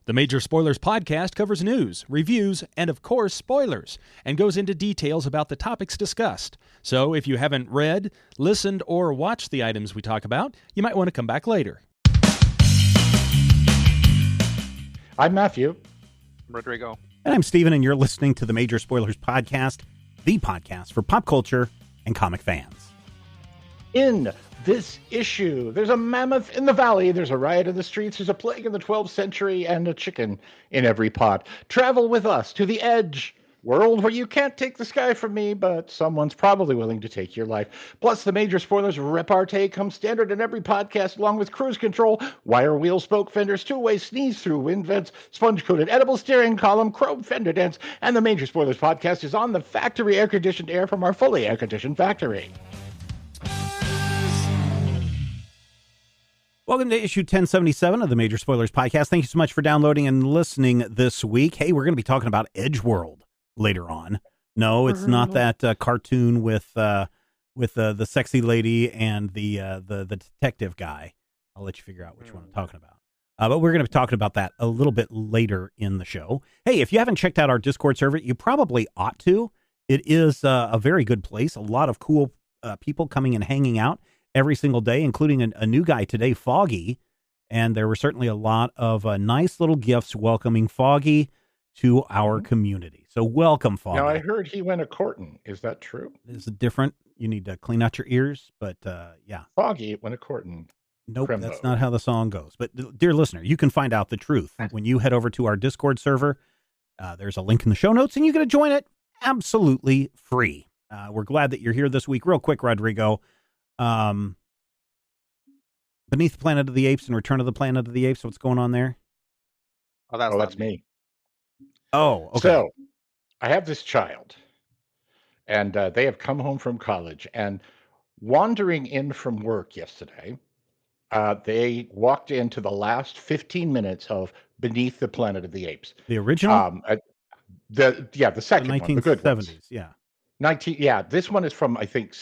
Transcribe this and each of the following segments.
The Major Spoilers podcast covers news, reviews, and of course, spoilers, and goes into details about the topics discussed. So if you haven't read, listened, or watched the items we talk about, you might want to come back later. I'm Matthew. Rodrigo. And I'm Steven, and you're listening to the Major Spoilers podcast, the podcast for pop culture and comic fans. In this issue, there's a mammoth in the valley, there's a riot in the streets, there's a plague in the 12th century, and a chicken in every pot. Travel with us to the edge world where you can't take the sky from me, but someone's probably willing to take your life. Plus, the Major Spoilers repartee comes standard in every podcast, along with cruise control, wire wheel spoke fenders, two-way sneeze-through wind vents, sponge-coated edible steering column, chrome fender dents, and the Major Spoilers podcast is on the factory air-conditioned air from our fully air-conditioned factory. Welcome to issue 1077 of the Major Spoilers podcast. Thank you so much for downloading and listening this week. Hey, we're going to be talking about Edgeworld later on. No, it's not that cartoon with the sexy lady and the detective guy. I'll let you figure out which one I'm talking about. But we're going to be talking about that a little bit later in the show. Hey, if you haven't checked out our Discord server, you probably ought to. It is a very good place. A lot of cool people coming and hanging out every single day, including a new guy today, Foggy. And there were certainly a lot of nice little gifts welcoming Foggy to our community. So welcome, Foggy. Now, I heard he went a-courting. Is that true? It's different. You need to clean out your ears, but yeah. Foggy went a-courting. Nope, Crembo. That's not how the song goes. But dear listener, you can find out the truth when you head over to our Discord server. There's a link in the show notes, and you get to join it absolutely free. We're glad that you're here this week. Real quick, Rodrigo. Beneath the Planet of the Apes and Return of the Planet of the Apes. What's going on there? Oh, that's me. Oh, okay. So, I have this child, and they have come home from college, and wandering in from work yesterday, they walked into the last 15 minutes of Beneath the Planet of the Apes. The original? The second one, the good ones. 1970s, yeah. This one is from, I think,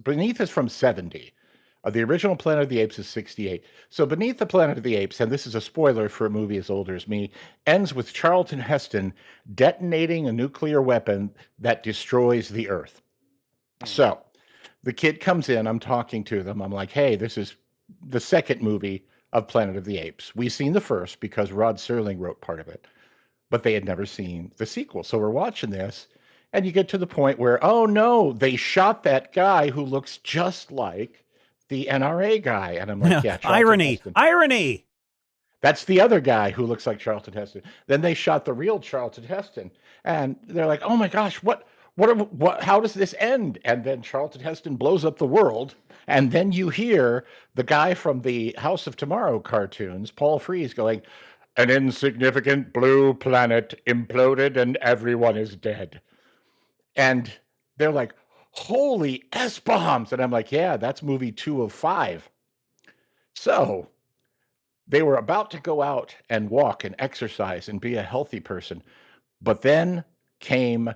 Beneath is from 70. The original Planet of the Apes is 68. So Beneath the Planet of the Apes, and this is a spoiler for a movie as older as me, ends with Charlton Heston detonating a nuclear weapon that destroys the Earth. So the kid comes in, I'm talking to them. I'm like, hey, this is the second movie of Planet of the Apes. We've seen the first because Rod Serling wrote part of it, but they had never seen the sequel. So we're watching this, and you get to the point where, oh no, they shot that guy who looks just like the NRA guy. And I'm like, yeah, irony. That's the other guy who looks like Charlton Heston. Then they shot the real Charlton Heston, and they're like, oh my gosh, what, how does this end? And then Charlton Heston blows up the world. And then you hear the guy from the House of Tomorrow cartoons, Paul Frees, going, an insignificant blue planet imploded and everyone is dead. And they're like, holy S-bombs. And I'm like, yeah, that's movie 2 of 5. So they were about to go out and walk and exercise and be a healthy person. But then came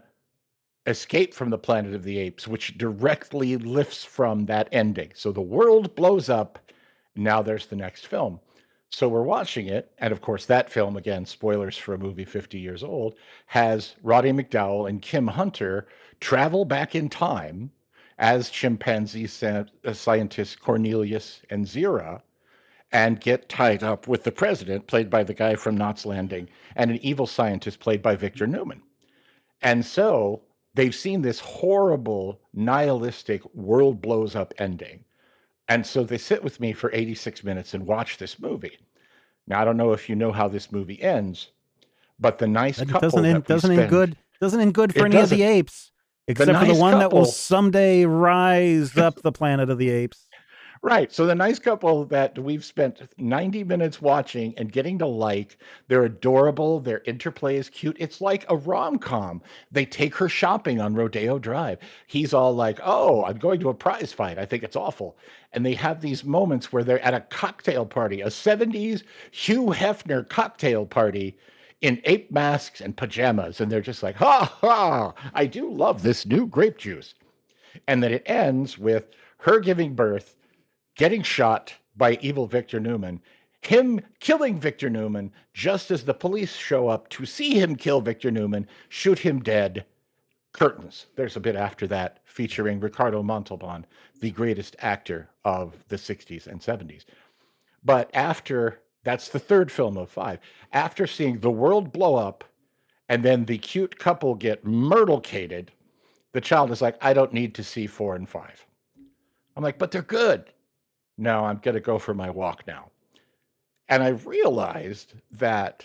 Escape from the Planet of the Apes, which directly lifts from that ending. So the world blows up. Now there's the next film. So we're watching it. And of course, that film, again, spoilers for a movie 50 years old, has Roddy McDowall and Kim Hunter travel back in time as chimpanzee scientists Cornelius and Zira and get tied up with the president, played by the guy from Knots Landing, and an evil scientist played by Victor Newman. And so they've seen this horrible, nihilistic, world blows up ending. And so they sit with me for 86 minutes and watch this movie. Now, I don't know if you know how this movie ends, but the nice couple doesn't end good for any of the apes, except for the one that will someday rise up the Planet of the Apes. Right. So the nice couple that we've spent 90 minutes watching and getting to like, they're adorable. Their interplay is cute. It's like a rom-com. They take her shopping on Rodeo Drive. He's all like, oh, I'm going to a prize fight. I think it's awful. And they have these moments where they're at a cocktail party, a 70s Hugh Hefner cocktail party in ape masks and pajamas. And they're just like, ha, ha, I do love this new grape juice. And then it ends with her giving birth, getting shot by evil Victor Newman, him killing Victor Newman just as the police show up to see him kill Victor Newman, shoot him dead. Curtains. There's a bit after that featuring Ricardo Montalban, the greatest actor of the 60s and 70s. But after, that's the third film of 5. After seeing the world blow up and then the cute couple get myrtlecated, the child is like, I don't need to see 4 and 5. I'm like, but they're good. No, I'm going to go for my walk now. And I realized that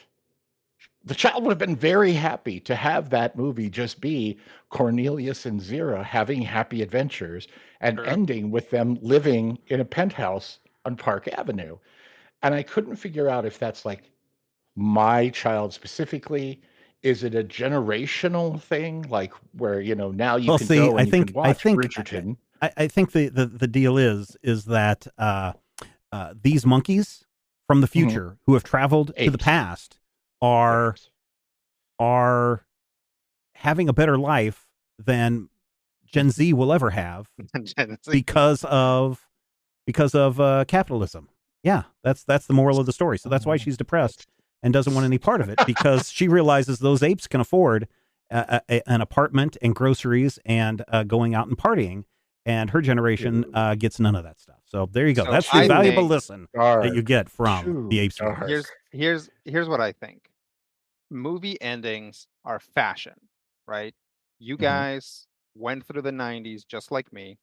the child would have been very happy to have that movie just be Cornelius and Zira having happy adventures and ending with them living in a penthouse on Park Avenue. And I couldn't figure out if that's like my child specifically. Is it a generational thing, like where, you know, now you can go and you can watch Bridgerton? I think the deal is that these monkeys from the future who have traveled to the past are having a better life than Gen Z will ever have because of capitalism. Yeah, that's the moral of the story. So that's why she's depressed and doesn't want any part of it, because she realizes those apes can afford an apartment and groceries and going out and partying, and her generation gets none of that stuff. So there you go. So that's the valuable lesson that you get from the apes. Here's what I think. Movie endings are fashion, right? You guys went through the 90s just like me,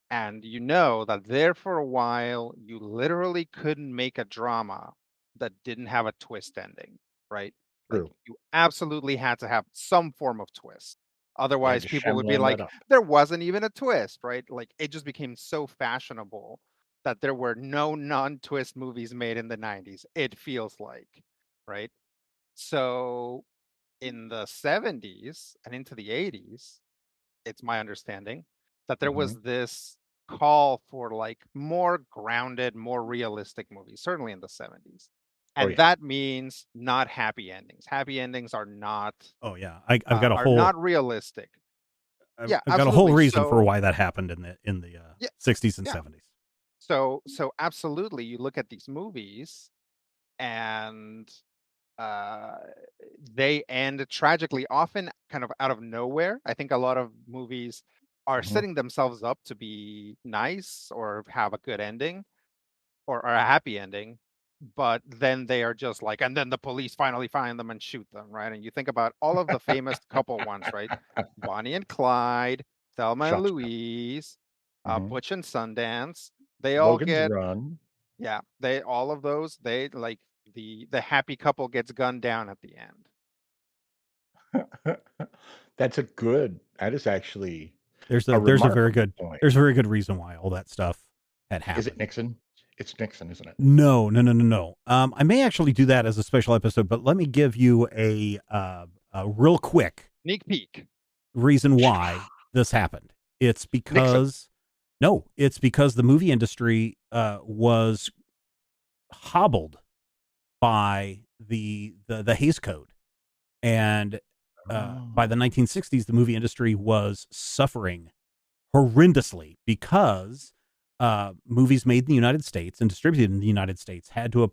and you know that there for a while you literally couldn't make a drama that didn't have a twist ending, right? True. Like, you absolutely had to have some form of twist. Otherwise, people would be like, there wasn't even a twist, right? Like, it just became so fashionable that there were no non-twist movies made in the 90s, it feels like, right? So in the 70s and into the 80s, it's my understanding that there was this call for like more grounded, more realistic movies, certainly in the 70s. And that means not happy endings. Happy endings are not. Oh yeah, I've got a whole not realistic. I've got a whole reason for why that happened in the 60s and 70s. So absolutely, you look at these movies, and they end tragically, often kind of out of nowhere. I think a lot of movies are setting themselves up to be nice or have a good ending or a happy ending, but then they are just like, and then the police finally find them and shoot them, right? And you think about all of the famous couple ones, right? Bonnie and Clyde, Thelma and Louise, Butch and Sundance. They all Logan's Run. Yeah, they all of those. They like the happy couple gets gunned down at the end. That is actually there's a very good point. There's a very good reason why all that stuff had happened. Is it Nixon? It's Nixon, isn't it? No. I may actually do that as a special episode, but let me give you a real quick sneak peek reason why this happened. It's because the movie industry was hobbled by the Hays Code, and by the 1960s, the movie industry was suffering horrendously because movies made in the United States and distributed in the United States had to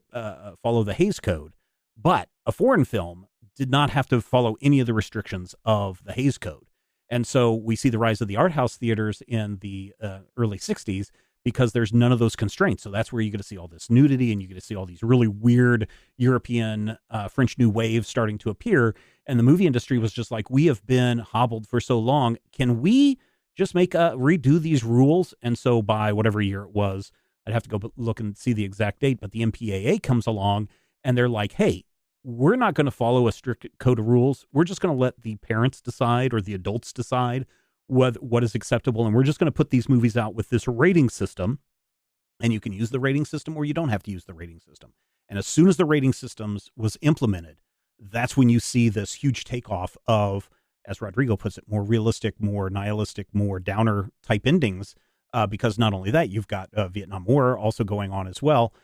follow the Hays Code, but a foreign film did not have to follow any of the restrictions of the Hays Code. And so we see the rise of the art house theaters in the early 60s because there's none of those constraints. So that's where you get to see all this nudity, and you get to see all these really weird European French New Wave starting to appear. And the movie industry was just like, we have been hobbled for so long. Can we just redo these rules? And so by whatever year it was, I'd have to go look and see the exact date, but the MPAA comes along and they're like, hey, we're not going to follow a strict code of rules. We're just going to let the parents decide, or the adults decide what is acceptable. And we're just going to put these movies out with this rating system, and you can use the rating system or you don't have to use the rating system. And as soon as the rating systems was implemented, that's when you see this huge takeoff of, as Rodrigo puts it, more realistic, more nihilistic, more downer type endings. Because not only that, you've got Vietnam War also going on as well,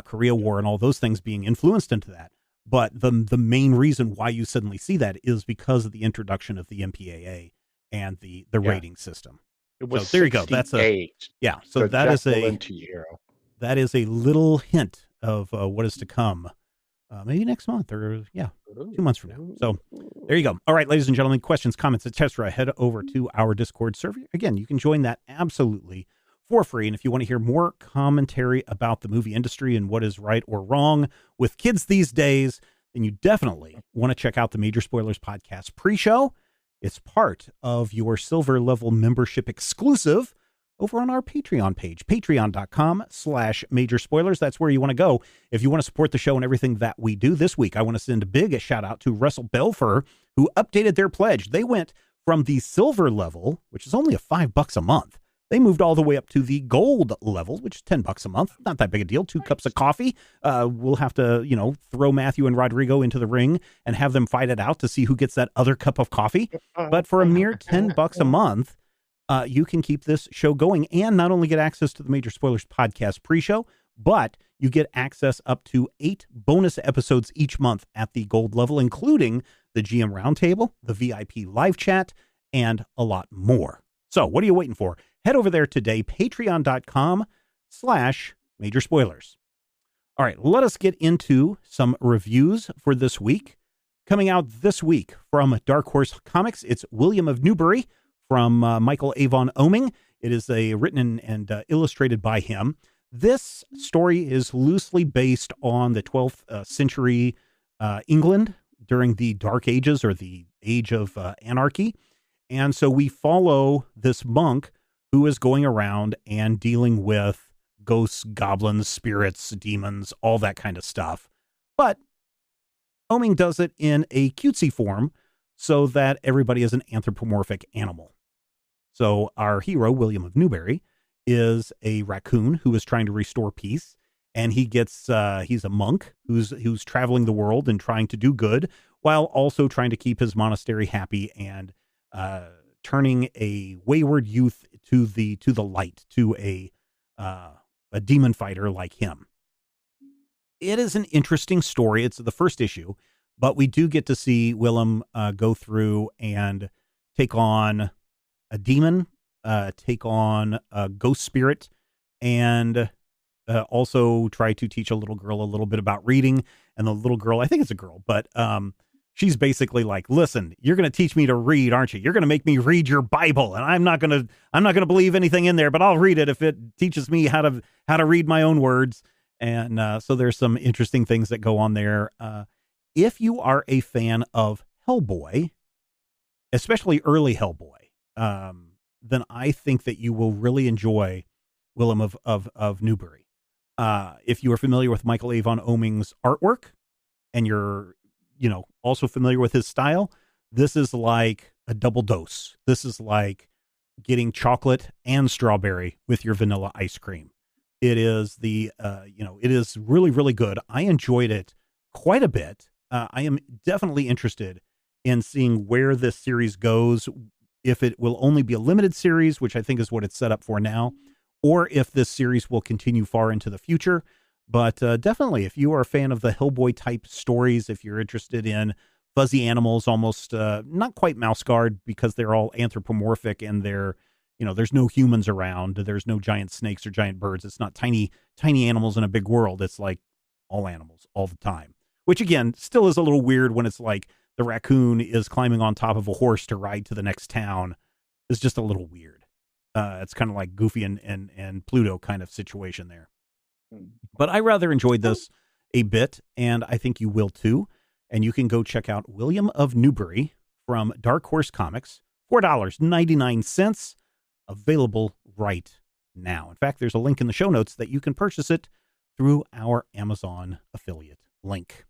Korea War and all those things being influenced into that. But the main reason why you suddenly see that is because of the introduction of the MPAA and the rating system. It was so there you go. That's so that is a little hint of what is to come. Maybe next month or 2 months from now. So there you go. All right, ladies and gentlemen, questions, comments, etc. Head over to our Discord server. Again, you can join that absolutely for free. And if you want to hear more commentary about the movie industry and what is right or wrong with kids these days, then you definitely want to check out the Major Spoilers Podcast pre-show. It's part of your silver level membership exclusive over on our Patreon page, patreon.com/major spoilers. That's where you want to go if you want to support the show and everything that we do. This week, I want to send a shout out to Russell Belfer, who updated their pledge. They went from the silver level, which is only $5 a month. They moved all the way up to the gold level, which is $10 a month. Not that big a deal. 2 cups of coffee. We'll have to, throw Matthew and Rodrigo into the ring and have them fight it out to see who gets that other cup of coffee. But for a mere $10 a month, you can keep this show going and not only get access to the Major Spoilers Podcast pre-show, but you get access up to 8 bonus episodes each month at the gold level, including the GM Roundtable, the VIP live chat, and a lot more. So what are you waiting for? Head over there today, patreon.com/major spoilers. All right, let us get into some reviews for this week. Coming out this week from Dark Horse Comics, it's William of Newbury, from Michael Avon Oeming. It is written and illustrated by him. This story is loosely based on the 12th century England during the Dark Ages, or the Age of Anarchy. And so we follow this monk who is going around and dealing with ghosts, goblins, spirits, demons, all that kind of stuff. But Oeming does it in a cutesy form so that everybody is an anthropomorphic animal. So our hero, William of Newbury, is a raccoon who is trying to restore peace, and he's a monk who's traveling the world and trying to do good while also trying to keep his monastery happy and turning a wayward youth to the light, to a demon fighter like him. It is an interesting story. It's the first issue, but we do get to see Willem go through and take on a demon, take on a ghost spirit, and also try to teach a little girl a little bit about reading. And the little girl, I think it's a girl, but she's basically like, listen, you're going to teach me to read, aren't you? You're going to make me read your Bible, and I'm not going to believe anything in there, but I'll read it if it teaches me how to read my own words. And so there's some interesting things that go on there. If you are a fan of Hellboy, especially early Hellboy, then I think that you will really enjoy William of Newbury. If you are familiar with Michael Avon Oeming's artwork, and you're also familiar with his style, this is like a double dose. This is like getting chocolate and strawberry with your vanilla ice cream. It is it is really, really good. I enjoyed it quite a bit. I am definitely interested in seeing where this series goes, if it will only be a limited series, which I think is what it's set up for now, or if this series will continue far into the future. But definitely, if you are a fan of the Hellboy type stories, if you're interested in fuzzy animals, almost not quite mouse guard because they're all anthropomorphic and they're, there's no humans around. There's no giant snakes or giant birds. It's not tiny animals in a big world. It's like all animals all the time, which again, still is a little weird when it's like the raccoon is climbing on top of a horse to ride to the next town. It's just a little weird. It's kind of like Goofy and Pluto kind of situation there. But I rather enjoyed this a bit, and I think you will too. And you can go check out William of Newbury from Dark Horse Comics, $4.99, available right now. In fact, there's a link in the show notes that you can purchase it through our Amazon affiliate link.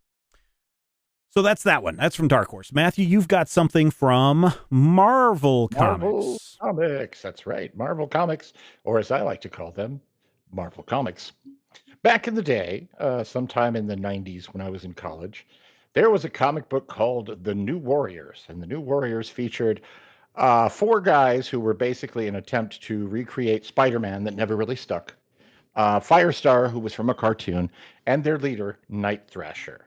So that's that one. That's from Dark Horse. Matthew, you've got something from Marvel Comics. That's right. Marvel Comics, or as I like to call them, Marvel Comics. Back in the day, sometime in the 90s when I was in college, there was a comic book called The New Warriors. And The New Warriors featured 4 guys who were basically an attempt to recreate Spider-Man that never really stuck. Firestar, who was from a cartoon, and their leader, Night Thrasher.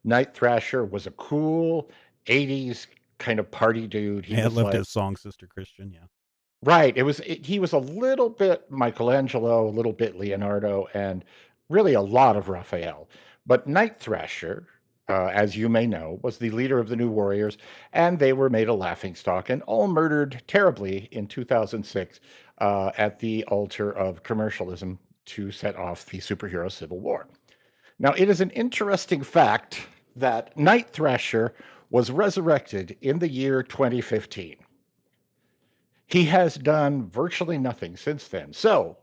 Night Thrasher was a cool 80s kind of party dude. He loved his song, Sister Christian, yeah. Right. He was a little bit Michelangelo, a little bit Leonardo, and really a lot of Raphael. But Night Thrasher, as you may know, was the leader of the New Warriors, and they were made a laughingstock and all murdered terribly in 2006 at the altar of commercialism to set off the superhero civil war. Now, it is an interesting fact that Night Thrasher was resurrected in the year 2015. He has done virtually nothing since then. So,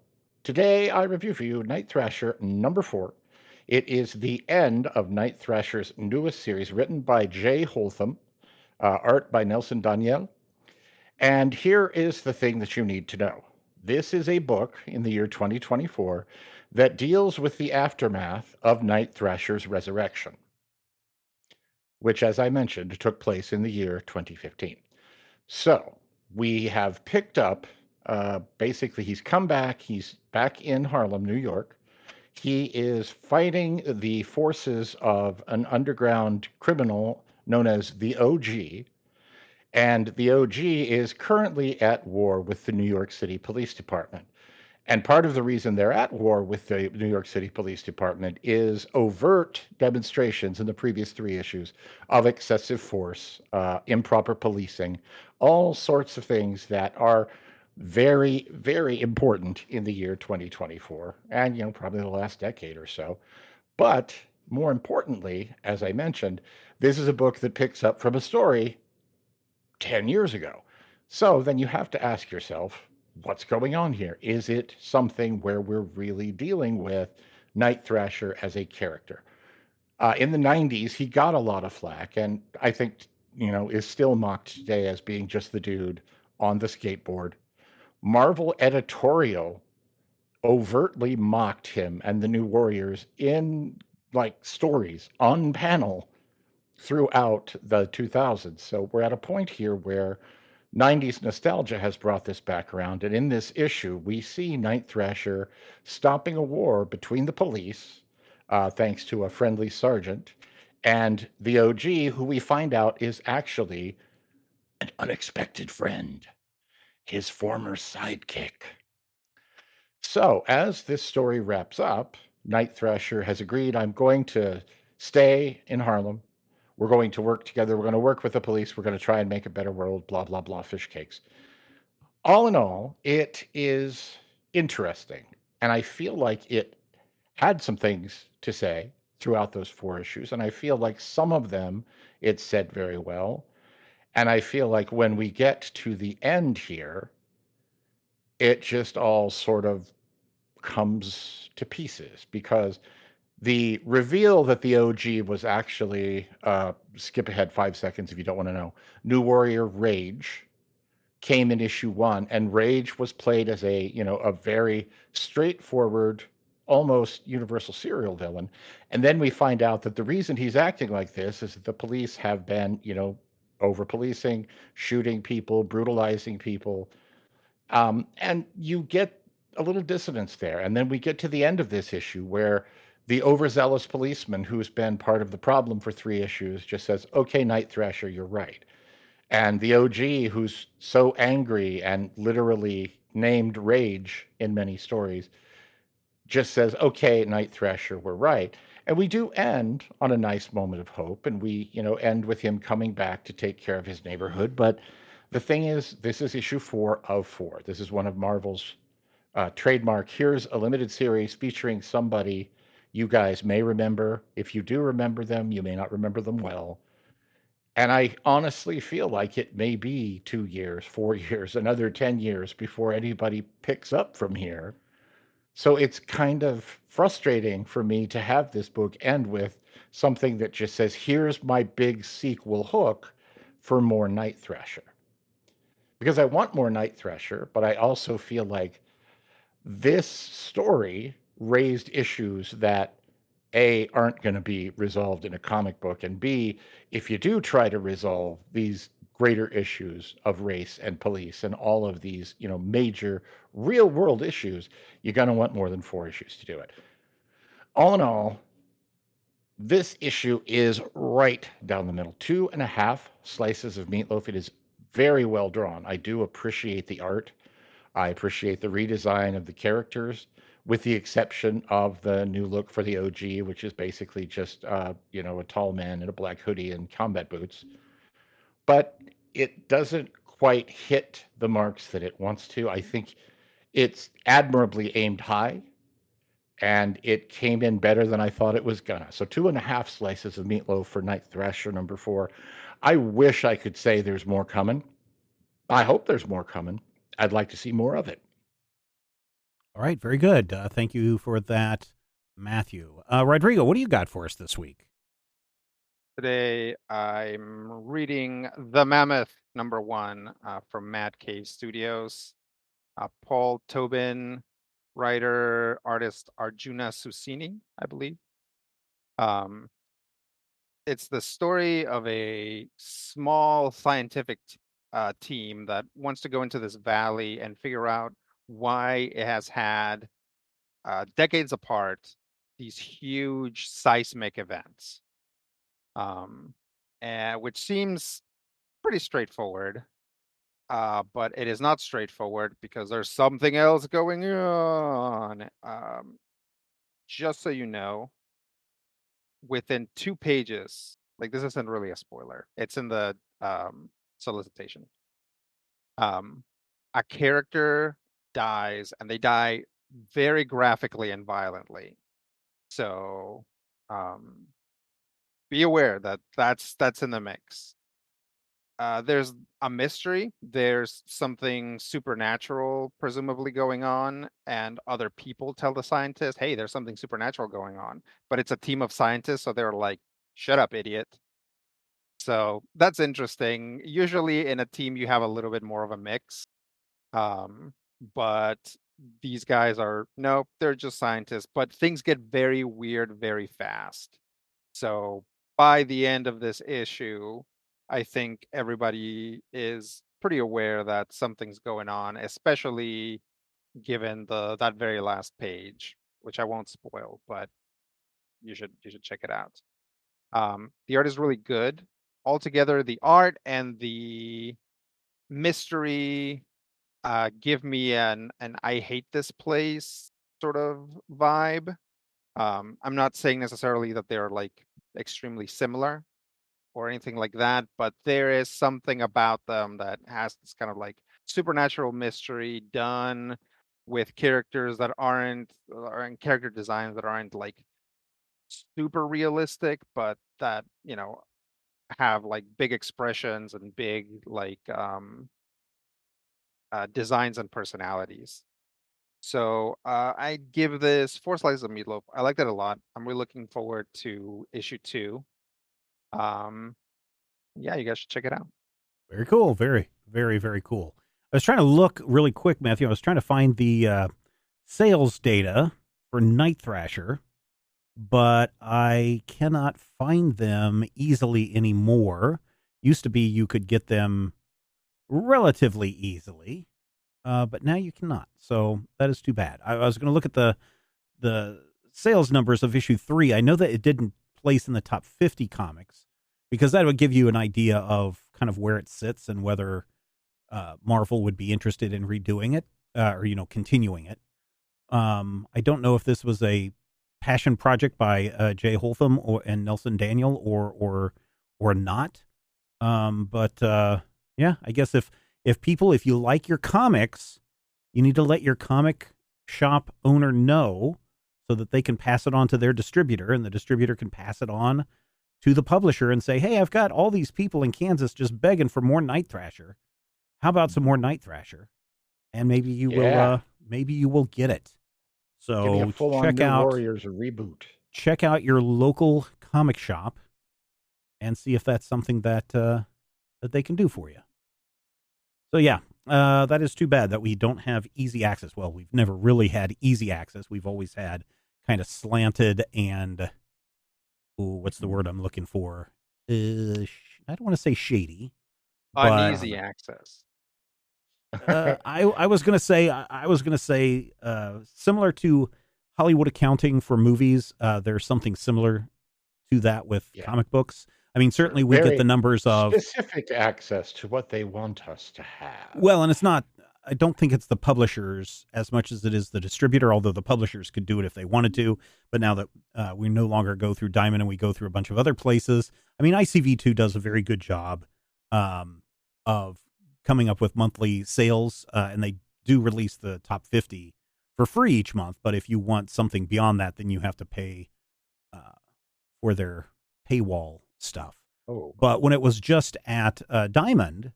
today I review for you Night Thrasher number 4. It is the end of Night Thrasher's newest series, written by J. Holtham, art by Nelson Daniel. And here is the thing that you need to know. This is a book in the year 2024 that deals with the aftermath of Night Thrasher's resurrection, which, as I mentioned, took place in the year 2015. So we have picked up, basically, he's come back. He's back in Harlem, New York. He is fighting the forces of an underground criminal known as the OG. And the OG is currently at war with the New York City Police Department. And part of the reason they're at war with the New York City Police Department is overt demonstrations in the previous 3 issues of excessive force, improper policing, all sorts of things that are very, very important in the year 2024 and, probably the last decade or so. But more importantly, as I mentioned, this is a book that picks up from a story 10 years ago. So then you have to ask yourself, what's going on here? Is it something where we're really dealing with Night Thrasher as a character? In the 90s, he got a lot of flack, and I think, is still mocked today as being just the dude on the skateboard. Marvel editorial overtly mocked him and the New Warriors in stories on panel throughout the 2000s. So we're at a point here where 90s nostalgia has brought this back around. And in this issue, we see Night Thrasher stopping a war between the police, thanks to a friendly sergeant, and the OG, who we find out is actually an unexpected friend, his former sidekick. So as this story wraps up, Night Thrasher has agreed, I'm going to stay in Harlem. We're going to work together. We're going to work with the police. We're going to try and make a better world, blah, blah, blah, fish cakes. All in all, it is interesting. And I feel like it had some things to say throughout those 4 issues. And I feel like some of them it said very well. And I feel like when we get to the end here, it just all sort of comes to pieces, because the reveal that the OG was actually, skip ahead 5 seconds if you don't want to know, New Warrior Rage came in issue 1, and Rage was played as a very straightforward, almost universal serial villain. And then we find out that the reason he's acting like this is that the police have been, over policing, shooting people, brutalizing people. And you get a little dissonance there. And then we get to the end of this issue where the overzealous policeman, who's been part of the problem for 3 issues, just says, okay, Night Thrasher, you're right. And the OG, who's so angry and literally named Rage in many stories, just says, okay, Night Thrasher, we're right. And we do end on a nice moment of hope, and we, end with him coming back to take care of his neighborhood. But the thing is, this is issue 4 of 4. This is one of Marvel's trademark. Here's a limited series featuring somebody you guys may remember. If you do remember them, you may not remember them well. And I honestly feel like it may be 2 years, 4 years, another 10 years before anybody picks up from here. So it's kind of frustrating for me to have this book end with something that just says, here's my big sequel hook for more Night Thrasher. Because I want more Night Thrasher, but I also feel like this story raised issues that A, aren't going to be resolved in a comic book, and B, if you do try to resolve these greater issues of race and police and all of these, major real world issues, you're going to want more than 4 issues to do it. All in all, this issue is right down the middle. 2.5 slices of meatloaf. It is very well drawn. I do appreciate the art. I appreciate the redesign of the characters, with the exception of the new look for the OG, which is basically just a tall man in a black hoodie and combat boots. But it doesn't quite hit the marks that it wants to. I think it's admirably aimed high, and it came in better than I thought it was gonna. So 2.5 slices of meatloaf for Night Thrasher #4. I wish I could say there's more coming. I hope there's more coming. I'd like to see more of it. All right, very good. Thank you for that, Matthew. Rodrigo, what do you got for us this week? Today, I'm reading The Mammoth #1 from Mad Cave Studios. Paul Tobin, writer, artist Arjuna Susini, I believe. It's the story of a small scientific team that wants to go into this valley and figure out why it has had decades apart these huge seismic events, which seems pretty straightforward. But it is not straightforward because there's something else going on. Just so you know, within 2 pages, like this isn't really a spoiler. It's in the solicitation. A character dies, and they die very graphically and violently. So be aware that that's in the mix. There's a mystery. There's something supernatural presumably going on, and other people tell the scientist, hey, there's something supernatural going on. But it's a team of scientists, so they're like, shut up, idiot. So that's interesting. Usually in a team, you have a little bit more of a mix. But these guys nope, they're just scientists. But things get very weird very fast. So by the end of this issue, I think everybody is pretty aware that something's going on, especially given that very last page, which I won't spoil, but you should check it out. The art is really good. Altogether, the art and the mystery give me an I hate this place sort of vibe. I'm not saying necessarily that they're like extremely similar or anything like that, but there is something about them that has this kind of like supernatural mystery done with characters that aren't, or in character designs that aren't like super realistic, but that, have like big expressions and big like designs and personalities. So I'd give this 4 slices of meatloaf. I liked it a lot. I'm really looking forward to issue 2. Yeah, you guys should check it out. Very cool. Very, very, very cool. I was trying to look really quick, Matthew. I was trying to find the sales data for Night Thrasher, but I cannot find them easily anymore. Used to be you could get them relatively easily, but now you cannot. So that is too bad. I was going to look at the sales numbers of issue 3. I know that it didn't place in the top 50 comics, because that would give you an idea of kind of where it sits and whether Marvel would be interested in redoing it or continuing it. I don't know if this was a passion project by Jay Holtham and Nelson Daniel or not. But yeah, I guess if you like your comics, you need to let your comic shop owner know so that they can pass it on to their distributor, and the distributor can pass it on to the publisher and say, hey, I've got all these people in Kansas just begging for more Night Thrasher. How about some more Night Thrasher? And maybe you will get it. So give me a full-on New Warriors reboot. Check out your local comic shop and see if that's something that that they can do for you. So yeah, that is too bad that we don't have easy access. Well, we've never really had easy access. We've always had kind of slanted and what's the word I'm looking for? I don't want to say shady. Uneasy access. I was gonna say similar to Hollywood accounting for movies. There's something similar to that with comic books. I mean, certainly we get the numbers of specific access to what they want us to have. Well, and it's not I don't think it's the publishers as much as it is the distributor, although the publishers could do it if they wanted to. But now that we no longer go through Diamond and we go through a bunch of other places, I mean, ICV2 does a very good job of coming up with monthly sales, and they do release the top 50 for free each month. But if you want something beyond that, then you have to pay for their paywall stuff. Oh. But when it was just at Diamond,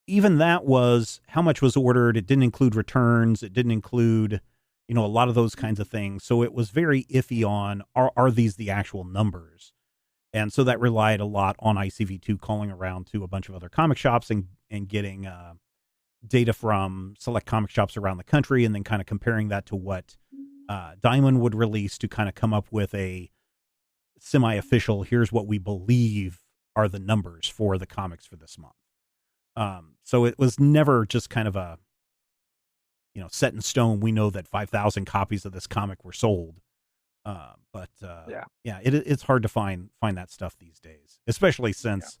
even that was how much was ordered. It didn't include returns. It didn't include, a lot of those kinds of things. So it was very iffy on, are these the actual numbers? And so that relied a lot on ICV2 calling around to a bunch of other comic shops and getting data from select comic shops around the country, and then kind of comparing that to what Diamond would release to kind of come up with a semi-official, here's what we believe are the numbers for the comics for this month. So it was never just kind of a, set in stone. We know that 5,000 copies of this comic were sold. It's hard to find that stuff these days, especially since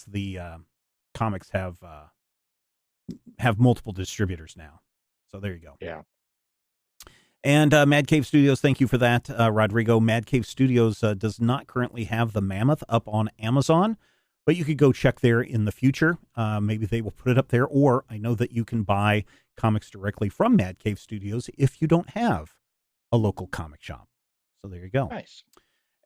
the comics have multiple distributors now. So there you go. Yeah. And Mad Cave Studios, thank you for that, Rodrigo. Mad Cave Studios does not currently have The Mammoth up on Amazon, but you could go check there in the future. Maybe they will put it up there, or I know that you can buy comics directly from Mad Cave Studios if you don't have a local comic shop. So there you go. Nice.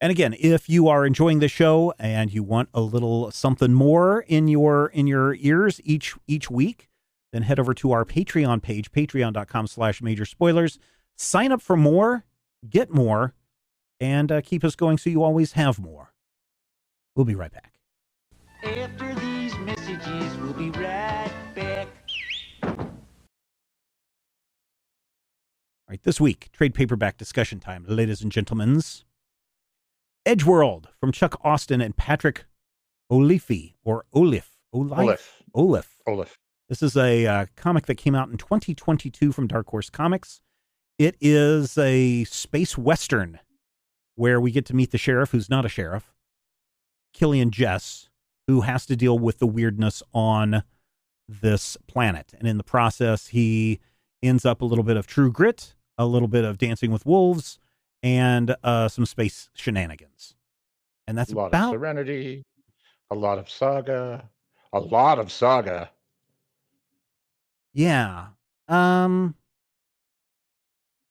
And again, if you are enjoying the show and you want a little something more in your ears each week, then head over to our Patreon page, patreon.com/major spoilers. Sign up for more, get more, and keep us going so you always have more. We'll be right back. After these messages, we'll be right back. All right, this week, trade paperback discussion time, ladies and gentlemen. Edgeworld from Chuck Austin and Patrick Olifi, or Olif. This is a comic that came out in 2022 from Dark Horse Comics. It is a space western where we get to meet the sheriff, who's not a sheriff, Killian Jess, who has to deal with the weirdness on this planet. And in the process, he ends up a little bit of True Grit, a little bit of Dancing with Wolves, and some space shenanigans. And that's a lot of Serenity, a lot of Saga. Yeah.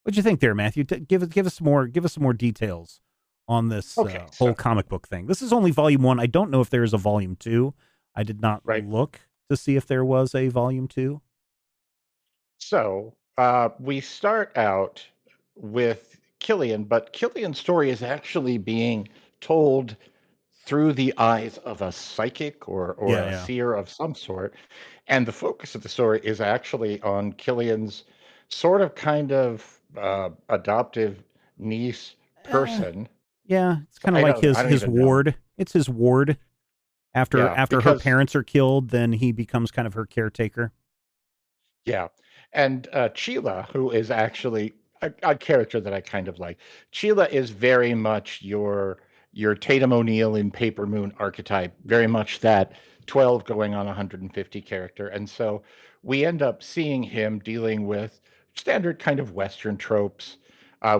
What'd you think there, Matthew? Give us some more details on this whole comic book thing. This is only volume 1. I don't know if there is a volume 2. I did not look to see if there was a volume 2. So we start out with Killian, but Killian's story is actually being told through the eyes of a psychic or a seer of some sort. And the focus of the story is actually on Killian's sort of kind of adoptive niece person. It's kind of like his ward. It's his ward. After her parents are killed, then he becomes kind of her caretaker. Yeah. And Sheila, who is actually a character that I kind of like. Sheila is very much your Tatum O'Neal in Paper Moon archetype, very much that 12 going on 150 character. And so we end up seeing him dealing with standard kind of Western tropes.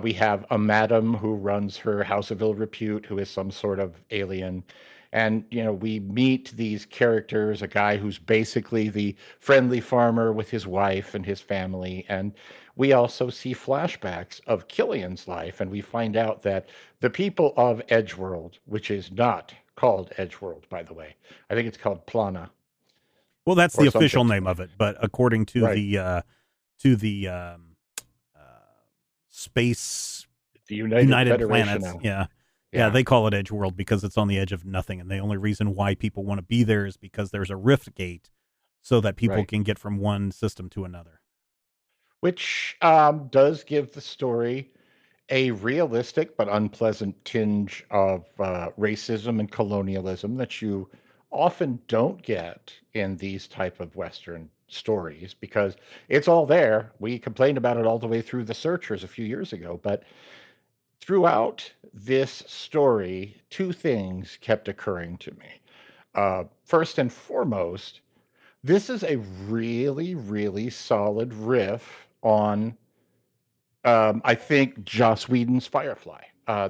We have a madam who runs her house of ill repute, who is some sort of alien. And, we meet these characters, a guy who's basically the friendly farmer with his wife and his family. And we also see flashbacks of Killian's life. And we find out that the people of Edgeworld, which is not called Edgeworld, by the way, I think it's called Plana. Well, that's the official name of it. But according to the space, the United Planets, Yeah, they call it Edgeworld because it's on the edge of nothing, and the only reason why people want to be there is because there's a rift gate so that people can get from one system to another. Which does give the story a realistic but unpleasant tinge of racism and colonialism that you often don't get in these type of Western stories, because it's all there. We complained about it all the way through The Searchers a few years ago, but throughout this story, two things kept occurring to me. First and foremost, This is a really, really solid riff on, I think, Joss Whedon's Firefly.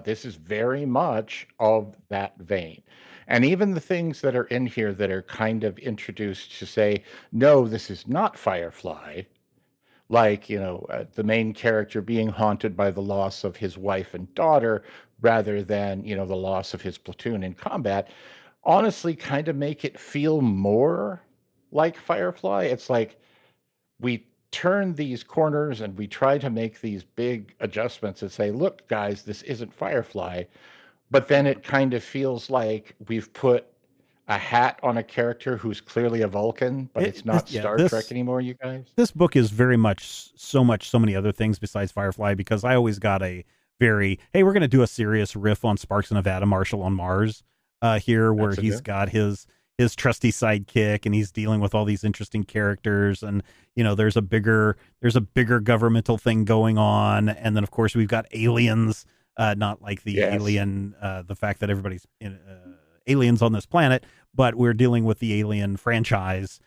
This is very much of that vein. And even the things that are in here that are kind of introduced to say, no, this is not Firefly, like, the main character being haunted by the loss of his wife and daughter rather than, the loss of his platoon in combat, honestly kind of make it feel more like Firefly. It's like we turn these corners and we try to make these big adjustments and say, look, guys, this isn't Firefly. But then it kind of feels like we've put a hat on a character who's clearly a Vulcan, but it's not Star Trek anymore, you guys. This book is very much so many other things besides Firefly, because I always got a very, hey, we're going to do a serious riff on Sparks and Nevada Marshall on Mars here, where he's got his trusty sidekick and he's dealing with all these interesting characters, and there's a bigger governmental thing going on, and then of course we've got aliens, not like the alien, the fact that everybody's aliens on this planet, but we're dealing with the Alien franchise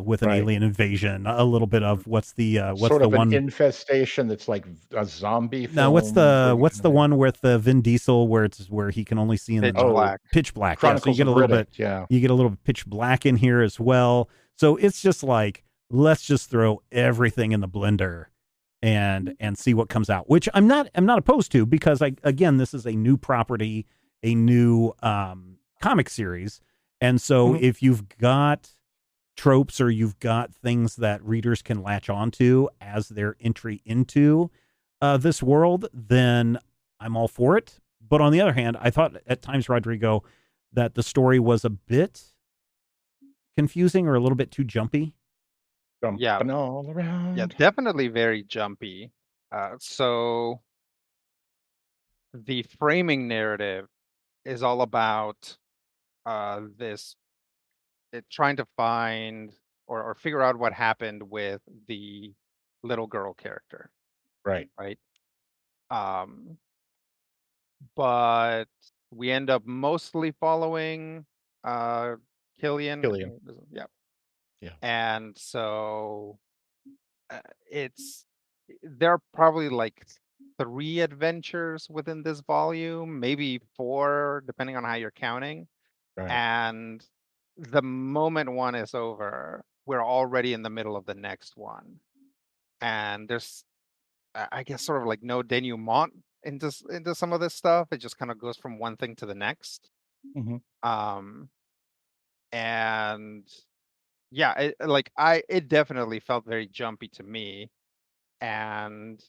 with an alien invasion, a little bit of what's the one infestation that's like a zombie film. No, what's the one with Vin Diesel where he can only see in pitch black. Yeah, so you get a little bit, you get a little pitch black in here as well. So it's just like, let's just throw everything in the blender and see what comes out, which I'm not opposed to, because this is a new property, a new comic series. And so if you've got tropes or you've got things that readers can latch onto as their entry into this world, then I'm all for it. But on the other hand, I thought at times, Rodrigo, that the story was a bit confusing or a little bit too jumpy. Jumping all around. Yeah, definitely very jumpy. So the framing narrative is all about trying to find or figure out what happened with the little girl character. Right. But we end up mostly following Killian. Yeah. And so there are probably like 3 adventures within this volume, maybe 4, depending on how you're counting. Right. And the moment one is over, we're already in the middle of the next one. And there's, I guess, sort of like no denouement into some of this stuff. It just kind of goes from one thing to the next. And yeah, it definitely felt very jumpy to me. And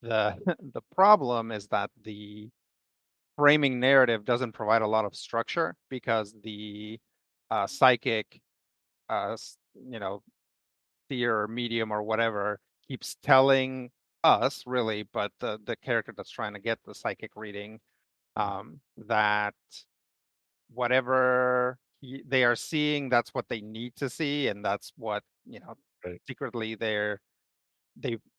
the the problem is that the framing narrative doesn't provide a lot of structure, because the psychic, seer or medium or whatever keeps telling us, really, but the character that's trying to get the psychic reading, that whatever they are seeing, that's what they need to see, and that's what secretly it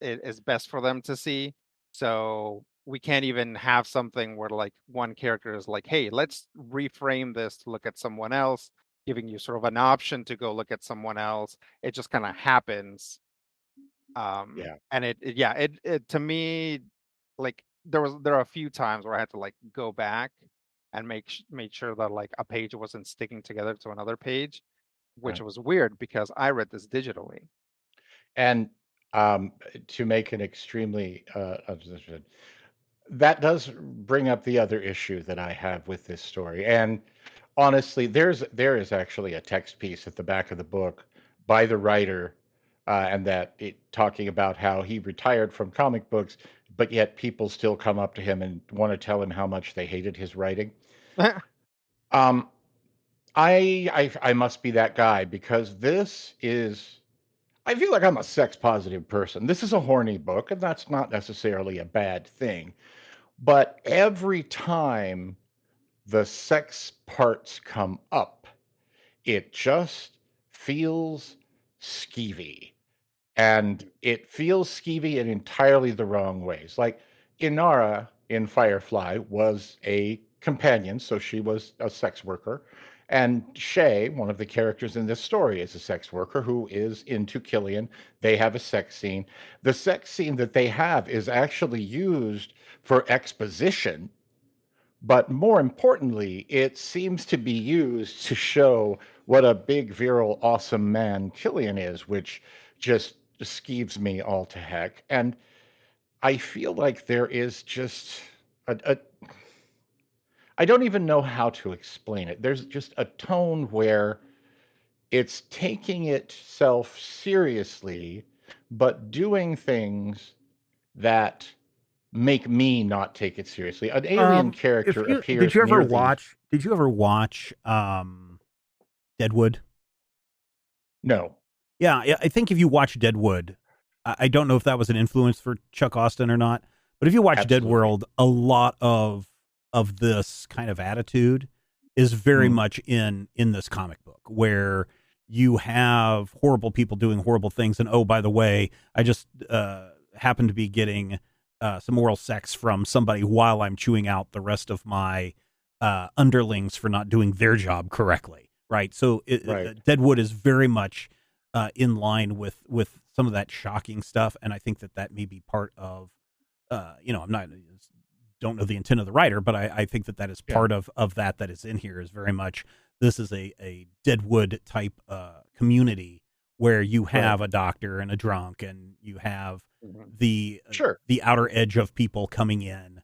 is best for them to see. So we can't even have something where like one character is like, hey, let's reframe this to look at someone else, giving you sort of an option to go look at someone else. It just kind of happens. And it to me, like there are a few times where I had to like go back and make sure that like a page wasn't sticking together to another page, which was weird because I read this digitally. And to make an extremely that does bring up the other issue that I have with this story. And honestly, there is actually a text piece at the back of the book by the writer, and talking about how he retired from comic books, but yet people still come up to him and want to tell him how much they hated his writing. I must be that guy, because this is, I feel like I'm a sex positive person. This is a horny book, and that's not necessarily a bad thing. But every time the sex parts come up, it just feels skeevy. And it feels skeevy in entirely the wrong ways. Like Inara in Firefly was a companion, so she was a sex worker. And Shay, one of the characters in this story, is a sex worker who is into Killian. They have a sex scene. The sex scene that they have is actually used for exposition, but more importantly, it seems to be used to show what a big, virile, awesome man Killian is, which just skeeves me all to heck. And I feel like there is just a I don't even know how to explain it. There's just a tone where it's taking itself seriously, but doing things that make me not take it seriously. An alien character appears near the... Did you ever watch Deadwood? No. Yeah, I think if you watch Deadwood, I don't know if that was an influence for Chuck Austen or not, but if you watch Deadworld, a lot of this kind of attitude is very much in this comic book, where you have horrible people doing horrible things, and oh, by the way, I just happen to be getting some oral sex from somebody while I'm chewing out the rest of my underlings for not doing their job correctly, right? So Deadwood is very much in line with some of that shocking stuff, and I think that may be part of, don't know the intent of the writer, but I think that is part of that is in here, is very much, this is a Deadwood type community where you have a doctor and a drunk, and you have the outer edge of people coming in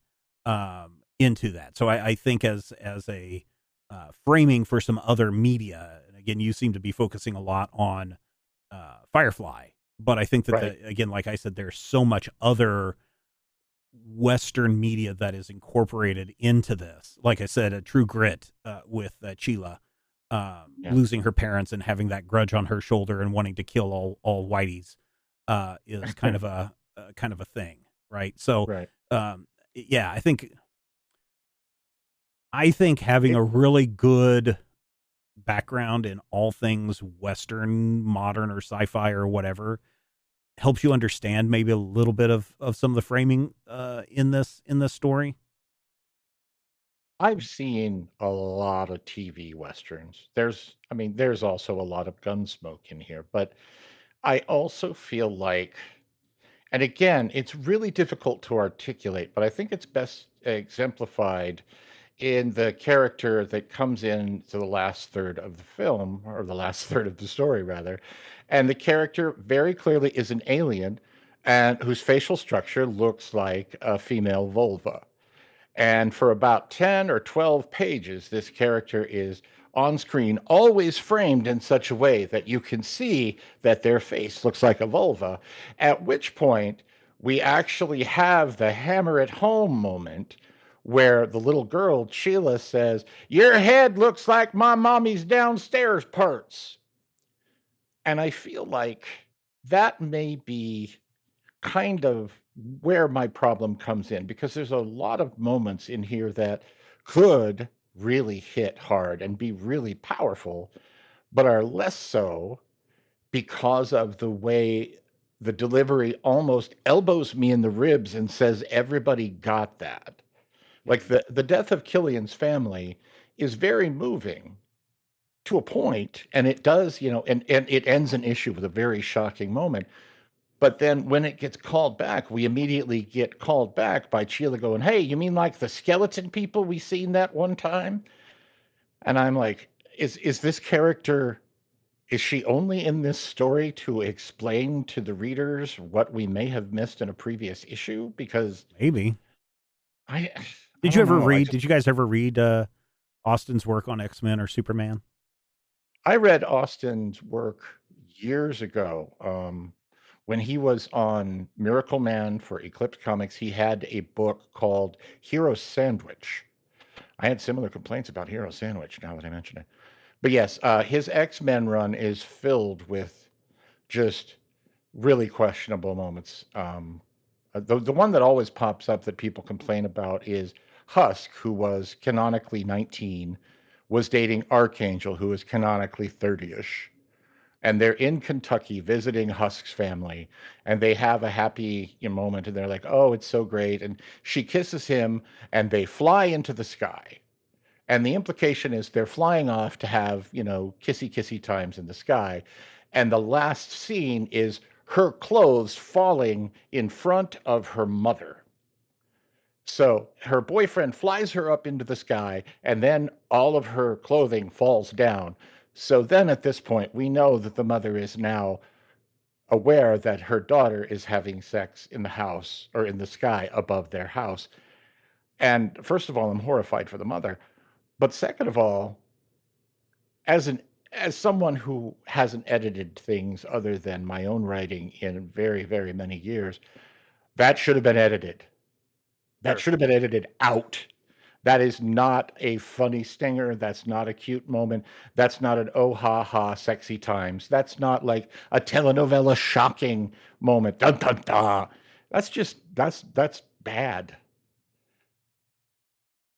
into that. So I think as a framing for some other media, and again, you seem to be focusing a lot on Firefly, but I think that again, like I said, there's so much other Western media that is incorporated into this. Like I said, a True Grit with Sheila losing her parents and having that grudge on her shoulder and wanting to kill all whiteys is kind of a thing, right? So yeah, I think having a really good background in all things Western, modern, or sci-fi or whatever helps you understand maybe a little bit of some of the framing in this story. I've seen a lot of TV Westerns. There's also a lot of Gunsmoke in here, but I also feel like, and again, it's really difficult to articulate, but I think it's best exemplified in the character that comes in to the last third of the film, or the last third of the story, rather. And the character very clearly is an alien, and whose facial structure looks like a female vulva. And for about 10 or 12 pages, this character is on screen, always framed in such a way that you can see that their face looks like a vulva, at which point we actually have the hammer it home moment where the little girl, Sheila, says, "Your head looks like my mommy's downstairs parts." And I feel like that may be kind of where my problem comes in, because there's a lot of moments in here that could really hit hard and be really powerful, but are less so because of the way the delivery almost elbows me in the ribs and says, everybody got that. Like the death of Killian's family is very moving to a point, and it does, and it ends an issue with a very shocking moment. But then when it gets called back, we immediately get called back by Sheila going, "Hey, you mean like the skeleton people we seen that one time?" And I'm like, is this character, is she only in this story to explain to the readers what we may have missed in a previous issue? Because maybe. Did you guys ever read Austin's work on X-Men or Superman? I read Austin's work years ago. When he was on Miracle Man for Eclipse Comics, he had a book called Hero Sandwich. I had similar complaints about Hero Sandwich now that I mention it. But yes, his X-Men run is filled with just really questionable moments. The one that always pops up that people complain about is Husk, who was canonically 19, was dating Archangel, who is canonically 30-ish. And they're in Kentucky visiting Husk's family, and they have a happy moment, and they're like, "Oh, it's so great." And she kisses him, and they fly into the sky. And the implication is they're flying off to have, kissy kissy times in the sky. And the last scene is her clothes falling in front of her mother. So her boyfriend flies her up into the sky, and then all of her clothing falls down. So then at this point, we know that the mother is now aware that her daughter is having sex in the house or in the sky above their house. And first of all, I'm horrified for the mother. But second of all, as an as someone who hasn't edited things other than my own writing in very, very many years, that should have been edited. That Sure. should have been edited out. That is not a funny stinger. That's not a cute moment. That's not an oh ha ha sexy times. That's not like a telenovela shocking moment. Dun dun dun. That's bad.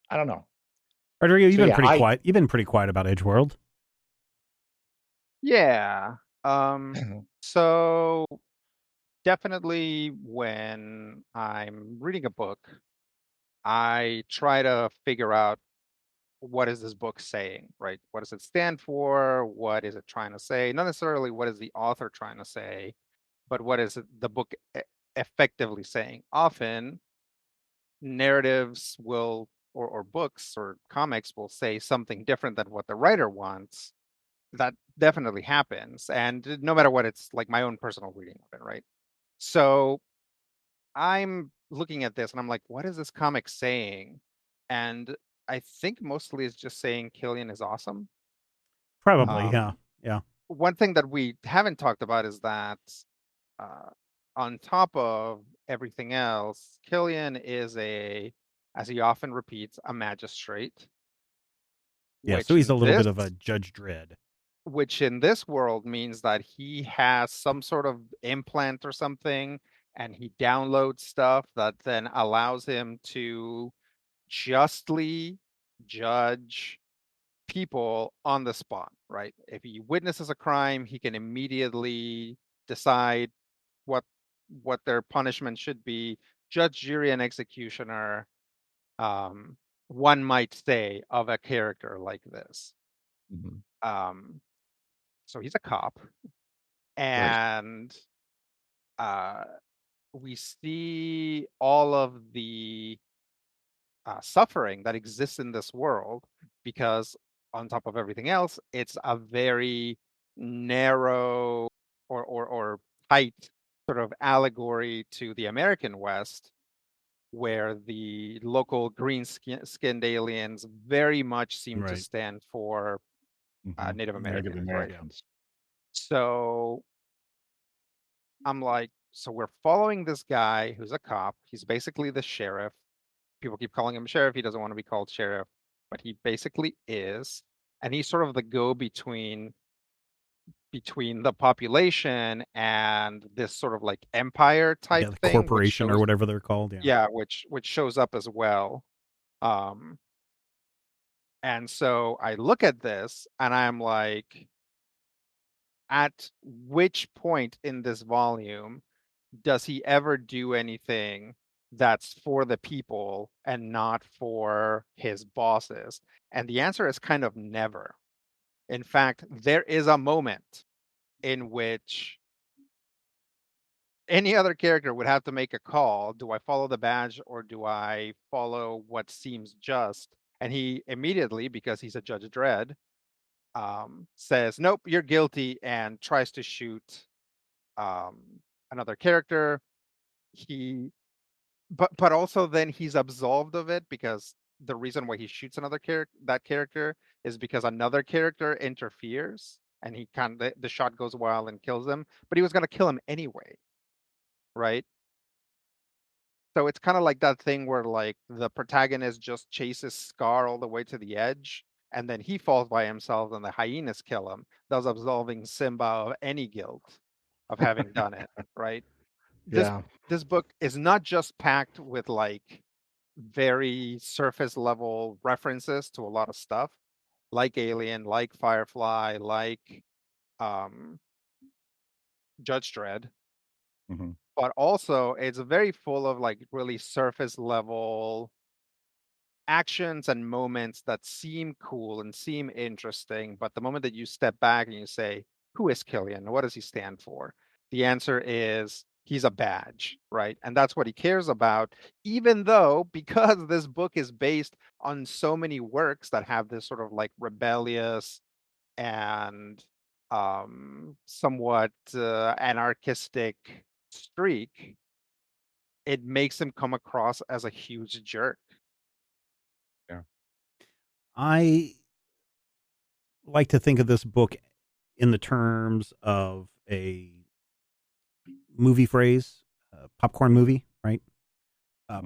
I don't know. Rodrigo, you've So been yeah, pretty quiet. You've been pretty quiet about Edgeworld. Yeah. So definitely when I'm reading a book, I try to figure out what is this book saying, right? What does it stand for? What is it trying to say? Not necessarily what is the author trying to say, but what is the book effectively saying? Often narratives will or books or comics will say something different than what the writer wants. That definitely happens. And no matter what, it's like my own personal reading of it, right? So I'm looking at this and I'm like, what is this comic saying? And I think mostly it's just saying Killian is awesome. Probably, yeah. Yeah. One thing that we haven't talked about is that on top of everything else, Killian is as he often repeats, a magistrate. Yeah, so he's a little bit of a Judge Dredd. Which in this world means that he has some sort of implant or something, and he downloads stuff that then allows him to justly judge people on the spot, right? If he witnesses a crime, he can immediately decide what their punishment should be. Judge, jury, and executioner, um, one might say, of a character like this. Mhm. So he's a cop, and we see all of the suffering that exists in this world because, on top of everything else, it's a very narrow or tight sort of allegory to the American West, where the local skinned aliens very much seem to stand for Native Americans, right? So I'm like, so we're following this guy who's a cop. He's basically the sheriff. People keep calling him sheriff. He doesn't want to be called sheriff, but he basically is. And he's sort of the go between the population and this sort of like empire type the thing, corporation or whatever they're called. Yeah, which shows up as well. And so I look at this and I'm like, at which point in this volume does he ever do anything that's for the people and not for his bosses? And the answer is kind of never. In fact, there is a moment in which any other character would have to make a call. Do I follow the badge or do I follow what seems just? And he immediately, because he's a Judge Dredd, says, nope, you're guilty, and tries to shoot another character. But also then he's absolved of it because the reason why he shoots that character is because another character interferes, and he the shot goes wild and kills him, but he was going to kill him anyway, right? So it's kind of like that thing where like the protagonist just chases Scar all the way to the edge, and then he falls by himself and the hyenas kill him, thus absolving Simba of any guilt of having done it, right? Yeah. This book is not just packed with like very surface level references to a lot of stuff, like Alien, like Firefly, like Judge Dredd, but also it's very full of like really surface level actions and moments that seem cool and seem interesting, but the moment that you step back and you say, who is Killian? What does he stand for? The answer is he's a badge, right? And that's what he cares about, even though, because this book is based on so many works that have this sort of like rebellious and somewhat anarchistic streak, it makes him come across as a huge jerk. Yeah. I like to think of this book in the terms of a movie phrase, popcorn movie, right?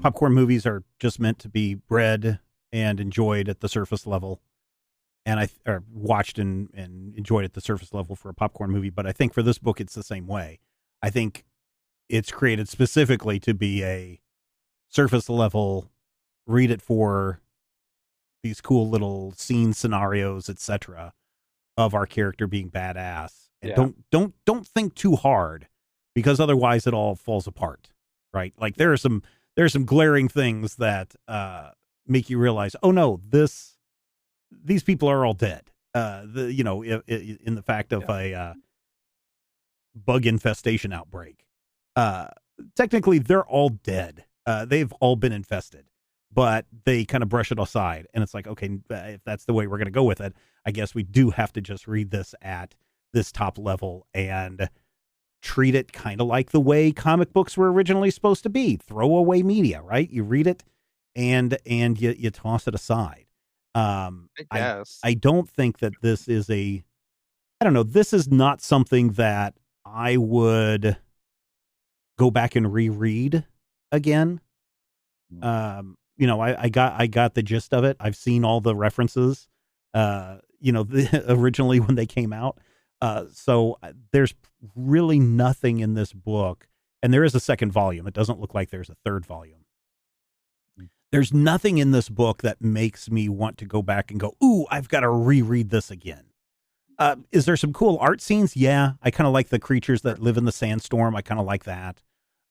Popcorn movies are just meant to be read and enjoyed at the surface level. And or watched and enjoyed at the surface level for a popcorn movie. But I think for this book, it's the same way. I think it's created specifically to be a surface level, read it for these cool little scene scenarios, etc., of our character being badass. And don't think too hard, because otherwise it all falls apart, right? Like there are some glaring things that make you realize, oh no, these people are all dead. In the fact of a bug infestation outbreak, technically they're all dead. They've all been infested, but they kind of brush it aside. And it's like, okay, if that's the way we're going to go with it, I guess we do have to just read this at this top level and treat it kind of like the way comic books were originally supposed to be. Throwaway media, right? You read it and you toss it aside. I guess. I don't think that this is this is not something that I would go back and reread again. I got the gist of it. I've seen all the references, originally when they came out. So there's really nothing in this book, and there is a second volume. It doesn't look like there's a third volume. There's nothing in this book that makes me want to go back and go, ooh, I've got to reread this again. Is there some cool art scenes? Yeah. I kind of like the creatures that live in the sandstorm. I kind of like that.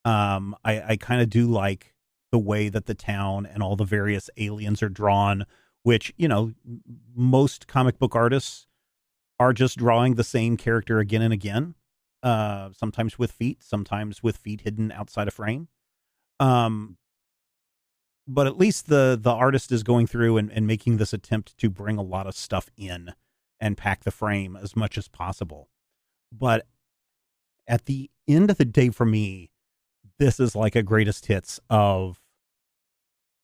I kind of do like the way that the town and all the various aliens are drawn, which, most comic book artists are just drawing the same character again and again. Sometimes with feet hidden outside a frame. But at least the artist is going through and making this attempt to bring a lot of stuff in and pack the frame as much as possible. But at the end of the day, for me, this is like a greatest hits of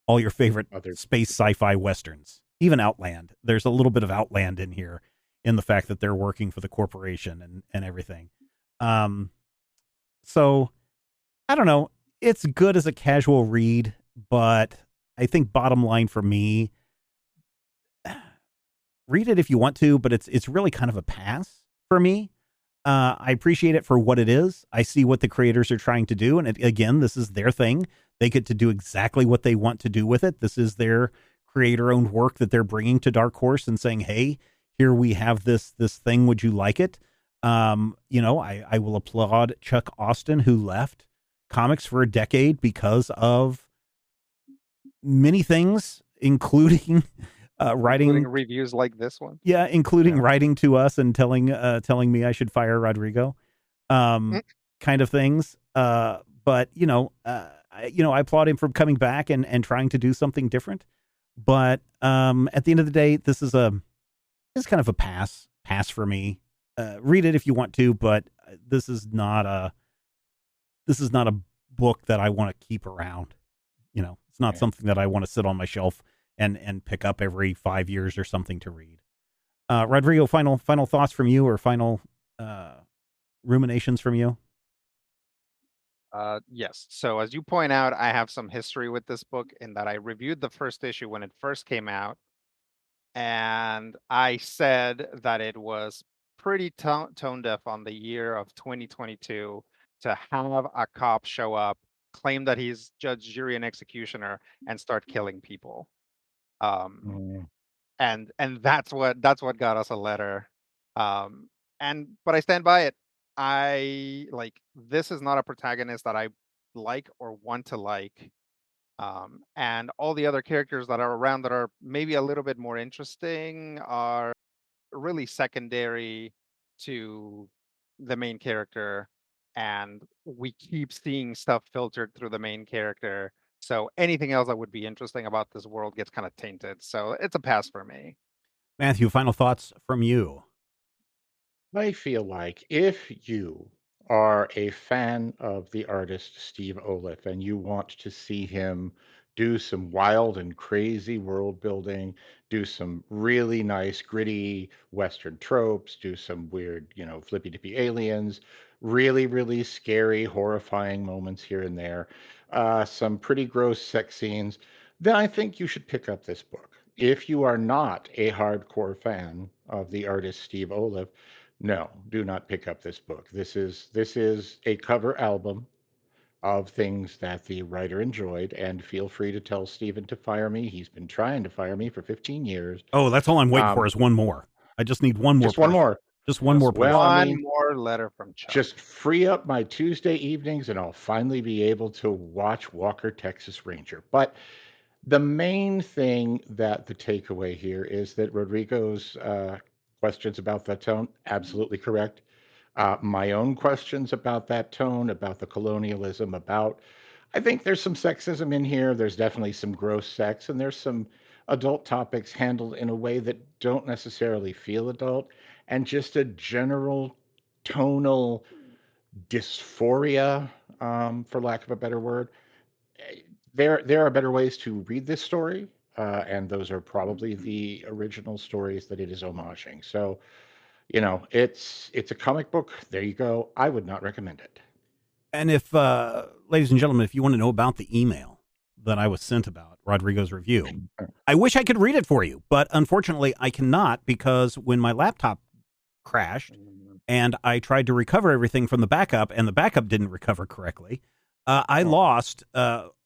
all your favorite space sci-fi westerns, even Outland. There's a little bit of Outland in here, in the fact that they're working for the corporation and everything. So I don't know. It's good as a casual read, but I think bottom line for me, read it if you want to, but it's really kind of a pass for me. I appreciate it for what it is. I see what the creators are trying to do. And again, this is their thing. They get to do exactly what they want to do with it. This is their creator-owned work that they're bringing to Dark Horse and saying, hey, here we have this thing. Would you like it? I will applaud Chuck Austin, who left comics for a decade because of many things, including writing reviews like this one. Yeah, including writing to us and telling me I should fire Rodrigo, kind of things. But I applaud him for coming back and trying to do something different. But at the end of the day, this is kind of a pass for me. Read it if you want to, but this is not a book that I want to keep around. It's not something that I want to sit on my shelf and pick up every 5 years or something to read. Rodrigo, final thoughts from you, or final ruminations from you? Yes. So as you point out, I have some history with this book in that I reviewed the first issue when it first came out. And I said that it was pretty tone deaf on the year of 2022 to have a cop show up, claim that he's judge, jury, and executioner, and start killing people. And that's what got us a letter. But I stand by it. I like, this is not a protagonist that I like or want to like. And all the other characters that are around that are maybe a little bit more interesting are really secondary to the main character. And we keep seeing stuff filtered through the main character. So anything else that would be interesting about this world gets kind of tainted. So it's a pass for me. Matthew, final thoughts from you. I feel like if you are a fan of the artist Steve Oliff and you want to see him do some wild and crazy world building, do some really nice, gritty Western tropes, do some weird, flippy dippy aliens, really, really scary, horrifying moments here and there, some pretty gross sex scenes, then I think you should pick up this book. If you are not a hardcore fan of the artist Steve Oliff, no, do not pick up this book. This is a cover album of things that the writer enjoyed, and feel free to tell Stephen to fire me. He's been trying to fire me for 15 years. Oh, that's all I'm waiting for is one more. I just need one more. Just one more. Just one more. Well, one more letter from Chuck. Just free up my Tuesday evenings, and I'll finally be able to watch Walker, Texas Ranger. But the main thing that the takeaway here is that Rodrigo's questions about that tone, absolutely correct. My own questions about that tone, about the colonialism, I think there's some sexism in here. There's definitely some gross sex, and there's some adult topics handled in a way that don't necessarily feel adult, and just a general tonal dysphoria, for lack of a better word. There are better ways to read this story, and those are probably the original stories that it is homaging. So, it's a comic book. There you go. I would not recommend it. And if, ladies and gentlemen, if you want to know about the email that I was sent about Rodrigo's review, I wish I could read it for you, but unfortunately I cannot, because when my laptop crashed and I tried to recover everything from the backup and the backup didn't recover correctly, I lost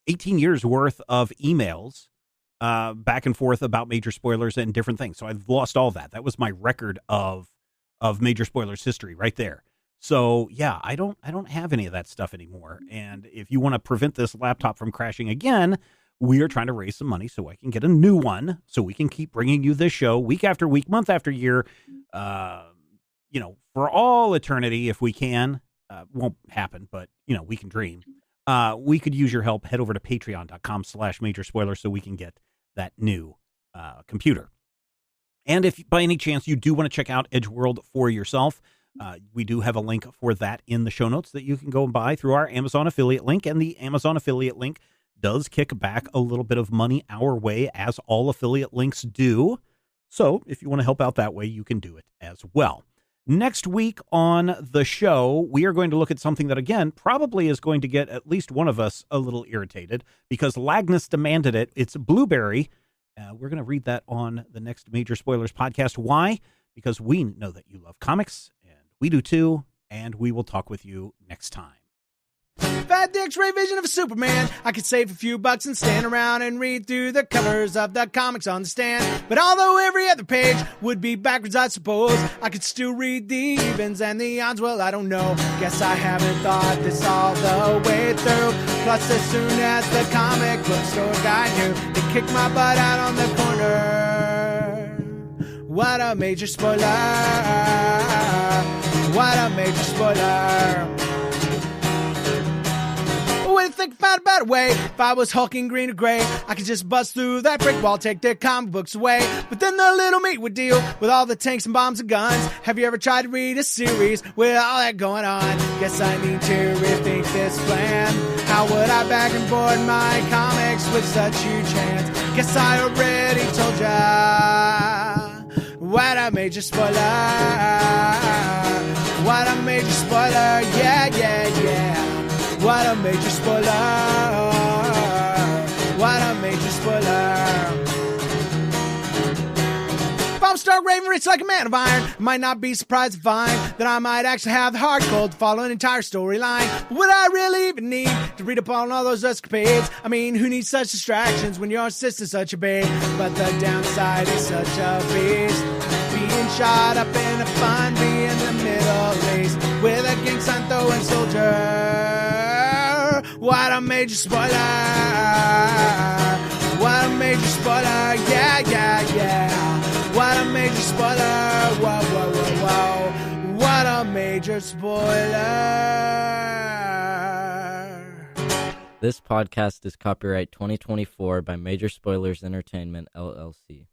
18 years worth of emails back and forth about major spoilers and different things. So I've lost all that. That was my record of major spoilers history right there. So yeah, I don't have any of that stuff anymore. And if you want to prevent this laptop from crashing again, we are trying to raise some money so I can get a new one, so we can keep bringing you this show week after week, month after year, for all eternity if we can. Won't happen, but we can dream. We could use your help. Head over to patreon.com/major spoiler so we can get that new computer. And if by any chance you do want to check out Edgeworld for yourself, we do have a link for that in the show notes that you can go and buy through our Amazon affiliate link. And the Amazon affiliate link does kick back a little bit of money our way, as all affiliate links do. So if you want to help out that way, you can do it as well. Next week on the show, we are going to look at something that, again, probably is going to get at least one of us a little irritated because Lagnus demanded it. It's Blueberry. We're going to read that on the next Major Spoilers podcast. Why? Because we know that you love comics, and we do too, and we will talk with you next time. If I had the X-ray vision of a Superman, I could save a few bucks and stand around and read through the covers of the comics on the stand. But although every other page would be backwards, I suppose, I could still read the evens and the odds. Well, I don't know. Guess I haven't thought this all the way through. Plus, as soon as the comic book store guy knew, they kicked my butt out on the corner. What a major spoiler. What a major spoiler. What do you think about a better way? If I was hulking green or gray, I could just bust through that brick wall, take their comic books away. But then the little meat would deal with all the tanks and bombs and guns. Have you ever tried to read a series with all that going on? Guess I need to rethink this plan. How would I bag and board my comics with such huge hands? Guess I already told ya. What a major spoiler. What a major spoiler. Yeah, yeah, yeah. What a major spoiler. What a major spoiler. If I'm stark raving rich like a man of iron, I might not be surprised to find that I might actually have the heart cold to follow an entire storyline. But would I really even need to read up on all those escapades? I mean, who needs such distractions when your sister's such a babe? But the downside is such a beast, being shot up in a fun bee in the Middle East with a gang sign throwing soldier. What a major major spoiler. What a major spoiler. Yeah, yeah, yeah. What a major spoiler. Whoa, whoa, whoa, whoa. What a major spoiler. This podcast is copyright 2024 by Major Spoilers Entertainment, LLC.